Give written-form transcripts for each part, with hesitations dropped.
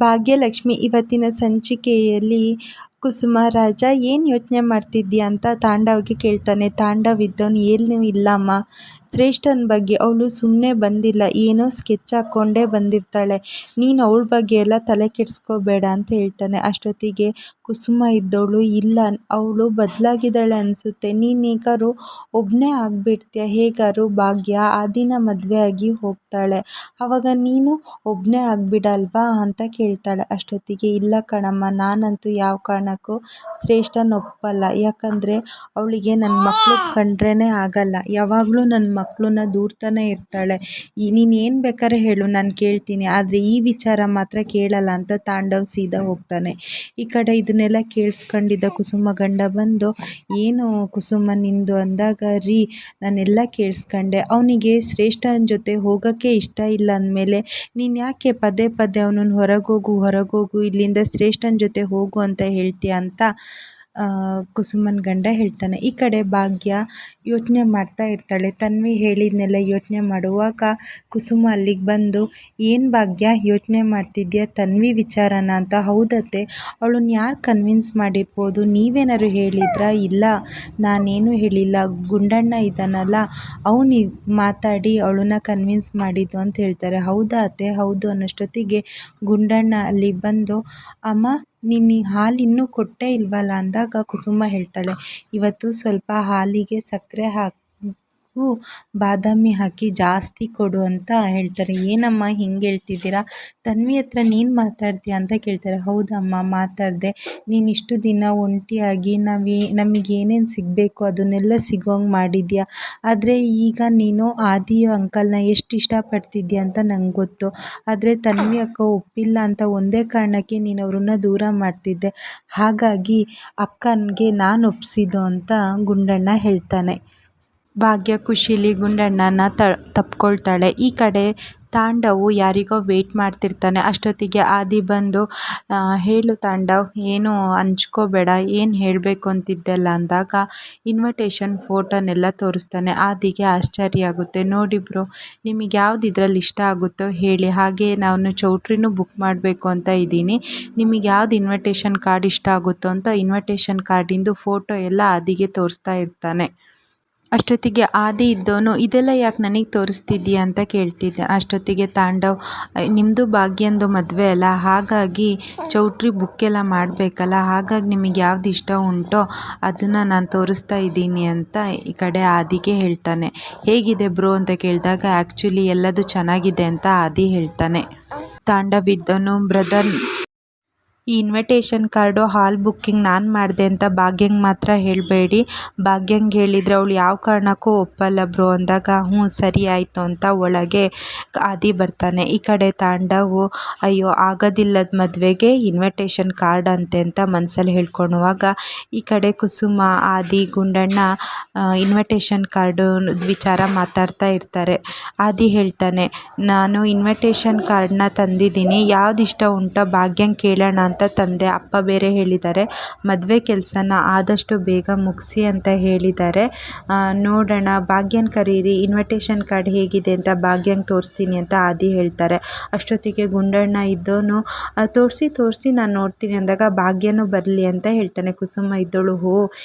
ಭಾಗ್ಯಲಕ್ಷ್ಮಿ ಇವತ್ತಿನ ಸಂಚಿಕೆಯಲ್ಲಿ ಕುಸುಮ, ರಾಜ ಏನು ಯೋಚನೆ ಮಾಡ್ತಿದ್ದೀಯ ಅಂತ ತಾಂಡವ್ಗೆ ಕೇಳ್ತಾನೆ. ತಾಂಡವ್ ಇದ್ದವನು ಏನೂ ಇಲ್ಲಮ್ಮ, ಶ್ರೇಷ್ಠನ ಬಗ್ಗೆ ಅವಳು ಸುಮ್ಮನೆ ಬಂದಿಲ್ಲ, ಏನೋ ಸ್ಕೆಚ್ ಹಾಕ್ಕೊಂಡೇ ಬಂದಿರ್ತಾಳೆ, ನೀನು ಅವಳ ಬಗ್ಗೆ ಎಲ್ಲ ತಲೆ ಕೆಡಿಸ್ಕೋಬೇಡ ಅಂತ ಹೇಳ್ತಾನೆ. ಅಷ್ಟೊತ್ತಿಗೆ ಕುಸುಮ ಇದ್ದವಳು, ಇಲ್ಲ ಅವಳು ಬದಲಾಗಿದ್ದಾಳೆ ಅನಿಸುತ್ತೆ, ನೀನು ಹೇಗಾರು ಒಬ್ಬನೇ ಆಗಿಬಿಡ್ತೀಯ, ಹೇಗಾರು ಭಾಗ್ಯ ಆದಿನ ಮದುವೆ ಆಗಿ ಹೋಗ್ತಾಳೆ, ಆವಾಗ ನೀನು ಒಬ್ಬನೇ ಆಗಿಬಿಡಲ್ವಾ ಅಂತ ಕೇಳ್ತಾಳೆ. ಅಷ್ಟೊತ್ತಿಗೆ ಇಲ್ಲ ಕಣಮ್ಮ, ನಾನಂತೂ ಯಾವ ಕಾರಣಕ್ಕೂ ಶ್ರೇಷ್ಠನ ಒಪ್ಪಲ್ಲ, ಯಾಕಂದರೆ ಅವಳಿಗೆ ನನ್ನ ಮಕ್ಕಳು ಕಂಡ್ರೇ ಆಗಲ್ಲ, ಯಾವಾಗಲೂ ನನ್ನ ಮಕ್ಕಳನ್ನ ದೂರ್ತಾನೆ ಇರ್ತಾಳೆ, ನೀನು ಏನು ಬೇಕಾದ್ರೆ ಹೇಳು ನಾನು ಕೇಳ್ತೀನಿ, ಆದರೆ ಈ ವಿಚಾರ ಮಾತ್ರ ಕೇಳಲ್ಲ ಅಂತ ತಾಂಡವ್ ಸೀದಾ ಹೋಗ್ತಾನೆ. ಈ ಕಡೆ ಇದನ್ನೆಲ್ಲ ಕೇಳಿಸ್ಕೊಂಡಿದ್ದ ಕುಸುಮ ಗಂಡ ಬಂದು, ಏನು ಕುಸುಮ ನಿಂದು ಅಂದಾಗ, ರೀ ನಾನೆಲ್ಲ ಕೇಳಿಸ್ಕೊಂಡೆ, ಅವನಿಗೆ ಶ್ರೇಷ್ಠನ ಜೊತೆ ಹೋಗೋಕ್ಕೆ ಇಷ್ಟ ಇಲ್ಲ ಅಂದಮೇಲೆ ನೀನು ಯಾಕೆ ಪದೇ ಪದೇ ಅವನನ್ನು ಹೊರಗೋಗು ಇಲ್ಲಿಂದ ಶ್ರೇಷ್ಠನ ಜೊತೆ ಹೋಗು ಅಂತ ಹೇಳ್ತೀಯ ಅಂತ ಕುಸುಮನ ಗಂಡ ಹೇಳ್ತಾನೆ. ಈ ಕಡೆ ಭಾಗ್ಯ ಯೋಚನೆ ಮಾಡ್ತಾ ಇರ್ತಾಳೆ. ತನ್ವಿ ಹೇಳಿದ್ನೆಲ್ಲ ಯೋಚನೆ ಮಾಡುವಾಗ ಕುಸುಮ ಅಲ್ಲಿಗೆ ಬಂದು, ಏನು ಭಾಗ್ಯ ಯೋಚನೆ ಮಾಡ್ತಿದ್ಯಾ ತನ್ವಿ ವಿಚಾರನ ಅಂತ. ಹೌದತ್ತೆ, ಅವಳನ್ನ ಯಾರು ಕನ್ವಿನ್ಸ್ ಮಾಡಿರ್ಬೋದು, ನೀವೇನಾದ್ರು ಹೇಳಿದ್ರಾ? ಇಲ್ಲ ನಾನೇನು ಹೇಳಿಲ್ಲ, ಗುಂಡಣ್ಣ ಇದ್ದಾನಲ್ಲ ಅವನು ಮಾತಾಡಿ ಅವಳನ್ನ ಕನ್ವಿನ್ಸ್ ಮಾಡಿದ್ದು ಅಂತ ಹೇಳ್ತಾರೆ. ಹೌದಾ ಅತ್ತೆ? ಹೌದು ಅನ್ನೋಷ್ಟೊತ್ತಿಗೆ ಗುಂಡಣ್ಣ ಅಲ್ಲಿ ಬಂದು, ಅಮ್ಮ ನೀನು ಹಾಲು ಇನ್ನೂ ಕೊಟ್ಟೇ ಇಲ್ವಲ್ಲ ಅಂದಾಗ ಕುಸುಮ ಹೇಳ್ತಾಳೆ, ಇವತ್ತು ಸ್ವಲ್ಪ ಹಾಲಿಗೆ ಸಕ್ಕರೆ ಹಾಕು, ಬಾದಾಮಿ ಹಾಕಿ ಜಾಸ್ತಿ ಕೊಡು ಅಂತ ಹೇಳ್ತಾರೆ. ಏನಮ್ಮ ಹಿಂಗೆ ಹೇಳ್ತಿದ್ದೀರಾ, ತನ್ವಿ ಹತ್ರ ನೀನು ಮಾತಾಡ್ತೀಯ ಅಂತ ಕೇಳ್ತಾರೆ. ಹೌದಮ್ಮ ಮಾತಾಡಿದೆ, ನೀನು ಇಷ್ಟು ದಿನ ಒಂಟಿಯಾಗಿ ನಮಗೆ ಏನೇನು ಸಿಗಬೇಕು ಅದನ್ನೆಲ್ಲ ಸಿಗೋಂಗೆ ಮಾಡಿದ್ಯಾ, ಆದರೆ ಈಗ ನೀನು ಆದಿ ಅಂಕಲ್ನ ಎಷ್ಟು ಇಷ್ಟಪಡ್ತಿದ್ಯಾ ಅಂತ ನಂಗೆ ಗೊತ್ತು, ಆದರೆ ತನ್ವಿ ಅಕ್ಕ ಒಪ್ಪಿಲ್ಲ ಅಂತ ಒಂದೇ ಕಾರಣಕ್ಕೆ ನೀನು ಅವ್ರನ್ನ ದೂರ ಮಾಡ್ತಿದ್ದೆ, ಹಾಗಾಗಿ ಅಕ್ಕನಿಗೆ ನಾನು ಒಪ್ಸಿದ್ದು ಅಂತ ಗುಂಡಣ್ಣ ಹೇಳ್ತಾನೆ. ಭಾಗ್ಯ ಖುಷಿಲಿ ಗುಂಡಣ್ಣನ ತಪ್ಕೊಳ್ತಾಳೆ. ಈ ಕಡೆ ತಾಂಡವು ಯಾರಿಗೋ ವೆಯ್ಟ್ ಮಾಡ್ತಿರ್ತಾನೆ. ಅಷ್ಟೊತ್ತಿಗೆ ಆದಿ ಬಂದು, ಹೇಳು ತಾಂಡವ್, ಏನು ಹಂಚ್ಕೋಬೇಡ, ಏನು ಹೇಳಬೇಕು ಅಂತಿದ್ದೆಲ್ಲ ಅಂದಾಗ ಇನ್ವಿಟೇಷನ್ ಫೋಟೋನೆಲ್ಲ ತೋರಿಸ್ತಾನೆ. ಆದಿಗೆ ಆಶ್ಚರ್ಯ ಆಗುತ್ತೆ. ನೋಡಿ ಬ್ರೋ, ನಿಮಗೆ ಯಾವ್ದು ಇದರಲ್ಲಿ ಇಷ್ಟ ಆಗುತ್ತೋ ಹೇಳಿ, ಹಾಗೆ ನಾನು ಚೌಟ್ರಿನೂ ಬುಕ್ ಮಾಡಬೇಕು ಅಂತ ಇದ್ದೀನಿ, ನಿಮಗೆ ಯಾವ್ದು ಇನ್ವಿಟೇಷನ್ ಕಾರ್ಡ್ ಇಷ್ಟ ಆಗುತ್ತೋ ಅಂತ ಇನ್ವಿಟೇಷನ್ ಕಾರ್ಡಿಂದು ಫೋಟೋ ಎಲ್ಲ ಆದಿಗೆ ತೋರಿಸ್ತಾ ಇರ್ತಾನೆ. ಅಷ್ಟೊತ್ತಿಗೆ ಆದಿ ಇದ್ದವನು, ಇದೆಲ್ಲ ಯಾಕೆ ನನಗೆ ತೋರಿಸ್ತಿದ್ದೀಯ ಅಂತ ಕೇಳ್ತಿದ್ದೆ. ಅಷ್ಟೊತ್ತಿಗೆ ತಾಂಡವ್, ನಿಮ್ಮದು ಭಾಗ್ಯಂದು ಮದುವೆ ಅಲ್ಲ, ಹಾಗಾಗಿ ಚೌಟ್ರಿ ಬುಕ್ಕೆಲ್ಲ ಮಾಡಬೇಕಲ್ಲ, ಹಾಗಾಗಿ ನಿಮಗೆ ಯಾವ್ದು ಇಷ್ಟ ಉಂಟೋ ಅದನ್ನು ನಾನು ತೋರಿಸ್ತಾ ಇದ್ದೀನಿ ಅಂತ ಈ ಕಡೆ ಆದಿಗೆ ಹೇಳ್ತಾನೆ. ಹೇಗಿದೆ ಬ್ರೋ ಅಂತ ಕೇಳಿದಾಗ ಆ್ಯಕ್ಚುಲಿ ಎಲ್ಲದು ಚೆನ್ನಾಗಿದೆ ಅಂತ ಆದಿ ಹೇಳ್ತಾನೆ. ತಾಂಡವ್ ಇದ್ದವನು, ಬ್ರದರ್ ಈ ಇನ್ವಿಟೇಷನ್ ಕಾರ್ಡು ಹಾಲ್ ಬುಕ್ಕಿಂಗ್ ನಾನು ಮಾಡಿದೆ ಅಂತ ಭಾಗ್ಯಂಗೆ ಮಾತ್ರ ಹೇಳಬೇಡಿ, ಭಾಗ್ಯಂಗೆ ಹೇಳಿದರೆ ಅವಳು ಯಾವ ಕಾರಣಕ್ಕೂ ಒಪ್ಪಲ್ಲ ಬ್ರೋ ಅಂದಾಗ, ಹ್ಞೂ ಸರಿ ಆಯಿತು ಅಂತ ಒಳಗೆ ಆದಿ ಬರ್ತಾನೆ. ಈ ಕಡೆ ತಾಂಡವು, ಅಯ್ಯೋ ಆಗೋದಿಲ್ಲದ ಮದುವೆಗೆ ಇನ್ವಿಟೇಷನ್ ಕಾರ್ಡ್ ಅಂತೆ ಅಂತ ಮನಸ್ಸಲ್ಲಿ ಹೇಳ್ಕೊಳುವಾಗ ಈ ಕಡೆ ಕುಸುಮ, ಆದಿ, ಗುಂಡಣ್ಣ ಇನ್ವಿಟೇಷನ್ ಕಾರ್ಡು ವಿಚಾರ ಮಾತಾಡ್ತಾ ಇರ್ತಾರೆ. ಆದಿ ಹೇಳ್ತಾನೆ, ನಾನು ಇನ್ವಿಟೇಷನ್ ಕಾರ್ಡನ್ನ ತಂದಿದ್ದೀನಿ, ಯಾವ್ದು ಇಷ್ಟ ಉಂಟೋ ಭಾಗ್ಯಂಗೆ ಕೇಳೋಣ ಅಂತ ತಂದೆ, ಅಪ್ಪ ಬೇರೆ ಹೇಳಿದ್ದಾರೆ ಮದುವೆ ಕೆಲಸನ ಆದಷ್ಟು ಬೇಗ ಮುಗಿಸಿ ಅಂತ ಹೇಳಿದ್ದಾರೆ, ನೋಡೋಣ ಭಾಗ್ಯನ ಕರೀರಿ, ಇನ್ವಿಟೇಷನ್ ಕಾರ್ಡ್ ಹೇಗಿದೆ ಅಂತ ಭಾಗ್ಯಂಗೆ ತೋರಿಸ್ತೀನಿ ಅಂತ ಆದಿ ಹೇಳ್ತಾರೆ. ಅಷ್ಟೊತ್ತಿಗೆ ಗುಂಡಣ್ಣ ಇದ್ದವನು, ತೋರಿಸಿ ನಾನು ನೋಡ್ತೀನಿ ಅಂದಾಗ ಭಾಗ್ಯನೂ ಬರಲಿ ಅಂತ ಹೇಳ್ತಾನೆ. ಕುಸುಮ ಇದ್ದವಳು,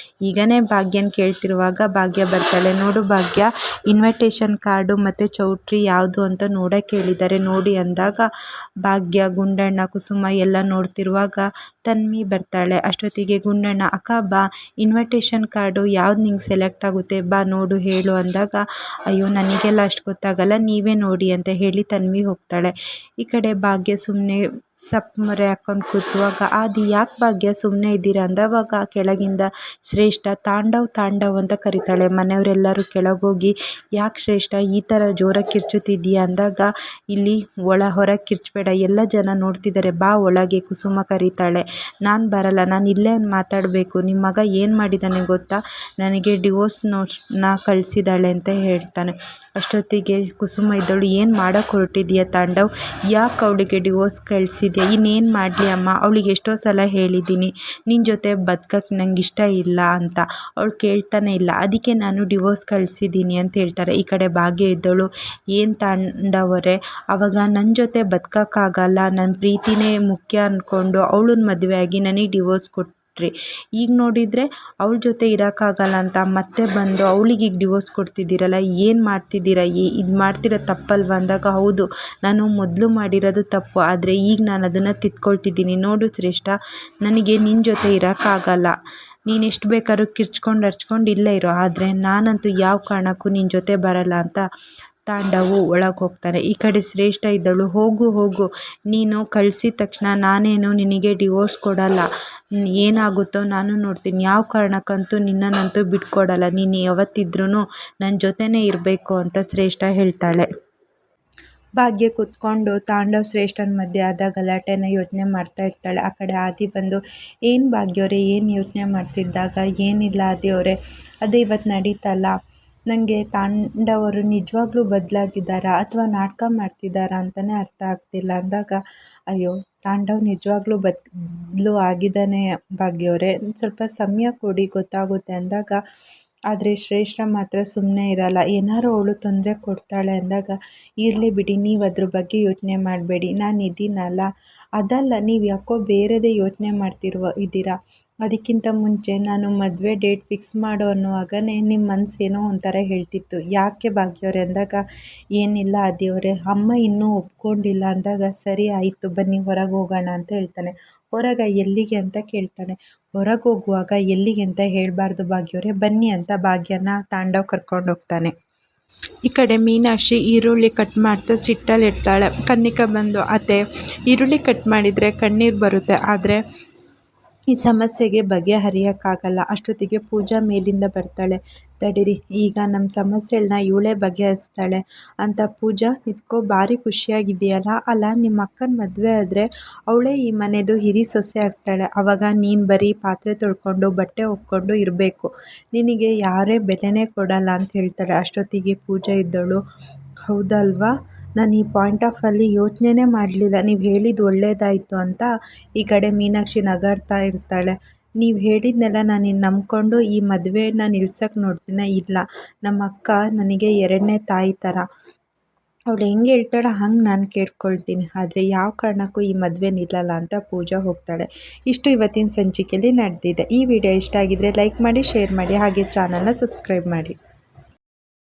ಈಗನೇ ಭಾಗ್ಯನ ಕೇಳ್ತಿರುವಾಗ ಭಾಗ್ಯ ಬರ್ತಾಳೆ. ನೋಡು ಭಾಗ್ಯ, ಇನ್ವಿಟೇಷನ್ ಕಾರ್ಡು ಮತ್ತು ಚೌಟ್ರಿ ಯಾವುದು ಅಂತ ನೋಡೋಕ್ಕೆ ಹೇಳಿದ್ದಾರೆ ನೋಡಿ ಅಂದಾಗ ಭಾಗ್ಯ, ಗುಂಡಣ್ಣ, ಕುಸುಮ ಎಲ್ಲ ನೋಡ್ತಿರುವಾಗ ತನ್ವಿ ಬರ್ತಾಳೆ. ಅಷ್ಟೊತ್ತಿಗೆ ಗುಂಡಣ್ಣ, ಅಕ್ಕ ಬಾ, ಇನ್ವಿಟೇಷನ್ ಕಾರ್ಡು ಯಾವ್ದು ನಿಂಗೆ ಸೆಲೆಕ್ಟ್ ಆಗುತ್ತೆ ಬಾ ನೋಡು ಹೇಳು ಅಂದಾಗ, ಅಯ್ಯೋ ನನಗೆಲ್ಲ ಅಷ್ಟು ಗೊತ್ತಾಗಲ್ಲ, ನೀವೇ ನೋಡಿ ಅಂತ ಹೇಳಿ ತನ್ವಿ ಹೋಗ್ತಾಳೆ. ಈ ಕಡೆ ಭಾಗ್ಯ ಸುಮ್ಮನೆ ಸಪ್ ಮೊರೆ ಹಾಕ್ಕೊಂಡು ಕೂತುವಾಗ ಆದಿ, ಯಾಕೆ ಭಾಗ್ಯ ಸುಮ್ಮನೆ ಇದ್ದೀರಾ ಅಂದವಾಗ ಕೆಳಗಿಂದ ಶ್ರೇಷ್ಠ, ತಾಂಡವ್ ಅಂತ ಕರೀತಾಳೆ. ಮನೆಯವರೆಲ್ಲರೂ ಕೆಳಗೋಗಿ, ಯಾಕೆ ಶ್ರೇಷ್ಠ ಈ ಥರ ಜೋರಾಗಿ ಕಿರ್ಚುತ್ತಿದ್ದೀಯಾ ಅಂದಾಗ, ಇಲ್ಲಿ ಹೊರಗೆ ಕಿರ್ಚಬೇಡ, ಎಲ್ಲ ಜನ ನೋಡ್ತಿದ್ದಾರೆ, ಬಾ ಒಳಗೆ ಕುಸುಮ ಕರೀತಾಳೆ. ನಾನು ಬರಲ್ಲ, ನಾನು ಇಲ್ಲೇ ಮಾತಾಡಬೇಕು, ನಿಮ್ಮ ಮಗ ಏನು ಮಾಡಿದ್ದಾನೆ ಗೊತ್ತಾ, ನನಗೆ ಡಿವೋರ್ಸ್ ನೋಟ್ಸ್ನ ಕಳಿಸಿದ್ದಾಳೆ ಅಂತ ಹೇಳ್ತಾನೆ. ಅಷ್ಟೊತ್ತಿಗೆ ಕುಸುಮ ಇದ್ದವಳು, ಏನು ಮಾಡೋಕ್ಕೆ ಹೊರಟಿದ್ದೀಯ ತಾಂಡವ್, ಯಾಕೆ ಅವಳಿಗೆ ಡಿವೋರ್ಸ್ ಕಳಿಸಿದ್ಯಾ ಮಾಡ್ತಿದ್ಯಾ, ಇನ್ನೇನು ಮಾಡಲಿ ಅಮ್ಮ, ಅವಳಿಗೆ ಎಷ್ಟೋ ಸಲ ಹೇಳಿದ್ದೀನಿ ನಿನ್ನ ಜೊತೆ ಬದುಕಕ್ಕೆ ನಂಗೆ ಇಷ್ಟ ಇಲ್ಲ ಅಂತ, ಅವಳು ಕೇಳ್ತಾನೆ ಇಲ್ಲ, ಅದಕ್ಕೆ ನಾನು ಡಿವೋರ್ಸ್ ಕಳಿಸಿದ್ದೀನಿ ಅಂತ ಹೇಳ್ತಾರೆ. ಈ ಕಡೆ ಭಾಗ್ಯ ಇದ್ದವಳು ಏನು ತಾಂಡವರೇ, ಆವಾಗ ನನ್ನ ಜೊತೆ ಬದುಕೋಕ್ಕಾಗಲ್ಲ, ನನ್ನ ಪ್ರೀತಿನೇ ಮುಖ್ಯ ಅಂದ್ಕೊಂಡು ಅವಳನ್ನ ಮದುವೆ ಆಗಿ ನನಗೆ ಡಿವೋರ್ಸ್ ಕೊಟ್ರಿ. ಈಗ ನೋಡಿದರೆ ಅವಳ ಜೊತೆ ಇರೋಕ್ಕಾಗಲ್ಲ ಅಂತ ಮತ್ತೆ ಬಂದು ಅವಳಿಗೆ ಈಗ ಡಿವೋರ್ಸ್ ಕೊಡ್ತಿದ್ದೀರಲ್ಲ, ಏನು ಮಾಡ್ತಿದ್ದೀರಾ, ಇದು ಮಾಡ್ತಿರೋ ತಪ್ಪಲ್ವ ಅಂದಾಗ, ಹೌದು ನಾನು ಮೊದಲು ಮಾಡಿರೋದು ತಪ್ಪು, ಆದರೆ ಈಗ ನಾನು ಅದನ್ನು ತಿದ್ಕೊಳ್ತಿದ್ದೀನಿ. ನೋಡು ಶ್ರೇಷ್ಠ, ನನಗೆ ನಿನ್ನ ಜೊತೆ ಇರೋಕ್ಕಾಗಲ್ಲ, ನೀನು ಎಷ್ಟು ಬೇಕಾದ್ರೂ ಕಿರ್ಚ್ಕೊಂಡು ಹರ್ಚ್ಕೊಂಡು ಇಲ್ಲೇ ಇರೋ, ಆದರೆ ನಾನಂತೂ ಯಾವ ಕಾರಣಕ್ಕೂ ನಿನ್ನ ಜೊತೆ ಬರಲ್ಲ ಅಂತ ತಾಂಡವು ಒಳಗೆ ಹೋಗ್ತಾನೆ. ಈ ಕಡೆ ಶ್ರೇಷ್ಠ ಇದ್ದಳು, ಹೋಗು ಹೋಗು, ನೀನು ಕಳಿಸಿದ ತಕ್ಷಣ ನಾನೇನು ನಿನಗೆ ಡಿವೋರ್ಸ್ ಕೊಡಲ್ಲ, ಏನಾಗುತ್ತೋ ನಾನು ನೋಡ್ತೀನಿ, ಯಾವ ಕಾರಣಕ್ಕಂತೂ ನಿನ್ನನ್ನಂತೂ ಬಿಟ್ಕೊಡಲ್ಲ, ನೀನು ಯಾವತ್ತಿದ್ರೂ ನನ್ನ ಜೊತೆನೇ ಇರಬೇಕು ಅಂತ ಶ್ರೇಷ್ಠ ಹೇಳ್ತಾಳೆ. ಭಾಗ್ಯ ಕೂತ್ಕೊಂಡು ತಾಂಡವ್ ಶ್ರೇಷ್ಠನ ಮಧ್ಯೆ ಆದ ಗಲಾಟೆನ ಯೋಚನೆ ಮಾಡ್ತಾ ಇರ್ತಾಳೆ. ಆ ಕಡೆ ಆದಿ ಬಂದು, ಏನು ಭಾಗ್ಯವರೇ, ಏನು ಯೋಚನೆ ಮಾಡ್ತಿದ್ದಾಗ, ಏನಿಲ್ಲ ಆದಿಯವರೇ, ಅದೇ ಇವತ್ತು ನಡೀತಲ್ಲ, ನನಗೆ ತಾಂಡವರು ನಿಜವಾಗ್ಲೂ ಬದಲಾಗಿದ್ದಾರಾ ಅಥವಾ ನಾಟಕ ಮಾಡ್ತಿದ್ದಾರಾ ಅಂತಲೇ ಅರ್ಥ ಆಗ್ತಿಲ್ಲ ಅಂದಾಗ, ಅಯ್ಯೋ ತಾಂಡವ್ ನಿಜವಾಗ್ಲೂ ಬದಲು ಆಗಿದ್ದಾನೆ ಭಾಗ್ಯವರೇ, ಸ್ವಲ್ಪ ಸಮಯ ಕೊಡಿ ಗೊತ್ತಾಗುತ್ತೆ ಅಂದಾಗ, ಆದರೆ ಶ್ರೇಷ್ಠ ಮಾತ್ರ ಸುಮ್ಮನೆ ಇರಲ್ಲ. ಏನಾರು ಅವಳು ತೊಂದರೆ ಕೊಡ್ತಾಳೆ ಅಂದಾಗ, ಇರಲಿ ಬಿಡಿ, ನೀವು ಅದ್ರ ಬಗ್ಗೆ ಯೋಚನೆ ಮಾಡಬೇಡಿ, ನಾನು ಇದ್ದೀನಲ್ಲ, ಅದಲ್ಲ ನೀವು ಯಾಕೋ ಬೇರೆದೇ ಯೋಚನೆ ಇದ್ದೀರಾ, ಅದಕ್ಕಿಂತ ಮುಂಚೆ ನಾನು ಮದುವೆ ಡೇಟ್ ಫಿಕ್ಸ್ ಮಾಡೋ ಅನ್ನುವಾಗಲೇ ನಿಮ್ಮ ಮನಸ್ಸೇನೋ ಒಂಥರ ಹೇಳ್ತಿತ್ತು, ಯಾಕೆ ಭಾಗ್ಯವರೇ ಅಂದಾಗ, ಏನಿಲ್ಲ ಆದಿಯವರೇ, ಅಮ್ಮ ಇನ್ನೂ ಒಪ್ಕೊಂಡಿಲ್ಲ ಅಂದಾಗ, ಸರಿ ಆಯಿತು ಬನ್ನಿ ಹೊರಗೆ ಹೋಗೋಣ ಅಂತ ಹೇಳ್ತಾನೆ. ಹೊರಗೆ ಎಲ್ಲಿಗೆ ಅಂತ ಕೇಳ್ತಾನೆ. ಹೊರಗೆ ಹೋಗುವಾಗ ಎಲ್ಲಿಗೆ ಅಂತ ಹೇಳಬಾರ್ದು ಭಾಗ್ಯವರೇ, ಬನ್ನಿ ಅಂತ ಭಾಗ್ಯನ ತಾಂಡವ್ ಕರ್ಕೊಂಡು ಹೋಗ್ತಾನೆ. ಈ ಕಡೆ ಮೀನಾಕ್ಷಿ ಈರುಳ್ಳಿ ಕಟ್ ಮಾಡ್ತಾ ಸಿಟ್ಟಲ್ಲಿ ಇರ್ತಾಳೆ. ಕನ್ನಿಕಾ ಬಂದು, ಅತ್ತೆ ಈರುಳ್ಳಿ ಕಟ್ ಮಾಡಿದರೆ ಕಣ್ಣೀರು ಬರುತ್ತೆ, ಆದರೆ ಈ ಸಮಸ್ಯೆಗೆ ಬಗೆಹರಿಯೋಕ್ಕಾಗಲ್ಲ. ಅಷ್ಟೊತ್ತಿಗೆ ಪೂಜಾ ಮೇಲಿಂದ ಬರ್ತಾಳೆ. ತಡೀರಿ, ಈಗ ನಮ್ಮ ಸಮಸ್ಯೆಗಳನ್ನ ಇವಳೇ ಬಗೆಹರಿಸ್ತಾಳೆ ಅಂತ. ಪೂಜಾ ನಿತ್ಕೋ, ಭಾರಿ ಖುಷಿಯಾಗಿದೆಯಲ್ಲ, ಅಲ್ಲ ನಿಮ್ಮ ಅಕ್ಕನ ಮದುವೆ ಆದರೆ ಅವಳೇ ಈ ಮನೆದು ಹಿರಿ ಸೊಸೆ ಆಗ್ತಾಳೆ, ಆವಾಗ ನೀನು ಬರೀ ಪಾತ್ರೆ ತೊಳ್ಕೊಂಡು ಬಟ್ಟೆ ಒಕ್ಕೊಂಡು ಇರಬೇಕು, ನಿನಗೆ ಯಾರೇ ಬೆಲೆನೇ ಕೊಡಲ್ಲ ಅಂತ ಹೇಳ್ತಾಳೆ. ಅಷ್ಟೊತ್ತಿಗೆ ಪೂಜಾ ಇದ್ದವಳು, ಹೌದಲ್ವಾ, ನಾನು ಈ ಪಾಯಿಂಟ್ ಆಫ್ ಅಲ್ಲಿ ಯೋಚನೆನೇ ಮಾಡಲಿಲ್ಲ, ನೀವು ಹೇಳಿದ್ದು ಒಳ್ಳೇದಾಯಿತು ಅಂತ. ಈ ಕಡೆ ಮೀನಾಕ್ಷಿ ನಗಾಡ್ತಾ ಇರ್ತಾಳೆ. ನೀವು ಹೇಳಿದ್ನೆಲ್ಲ ನಾನು ನಂಬ್ಕೊಂಡು ಈ ಮದುವೆನ ನಿಲ್ಸಕ್ಕೆ ನೋಡ್ತೀನಿ, ಇಲ್ಲ ನಮ್ಮ ಅಕ್ಕ ನನಗೆ ಎರಡನೇ ತಾಯಿ ಥರ, ಅವಳು ಹೆಂಗೆ ಹೇಳ್ತಾಳೆ ಹಂಗೆ ನಾನು ಕೇಳ್ಕೊಳ್ತೀನಿ, ಆದರೆ ಯಾವ ಕಾರಣಕ್ಕೂ ಈ ಮದುವೆ ನಿಲ್ಲಲ್ಲ ಅಂತ ಪೂಜಾ ಹೋಗ್ತಾಳೆ. ಇಷ್ಟು ಇವತ್ತಿನ ಸಂಚಿಕೆಯಲ್ಲಿ ನಡೆದಿದೆ. ಈ ವಿಡಿಯೋ ಇಷ್ಟ ಆಗಿದ್ದರೆ ಲೈಕ್ ಮಾಡಿ, ಶೇರ್ ಮಾಡಿ, ಹಾಗೆ ಚಾನಲ್ನ ಸಬ್ಸ್ಕ್ರೈಬ್ ಮಾಡಿ.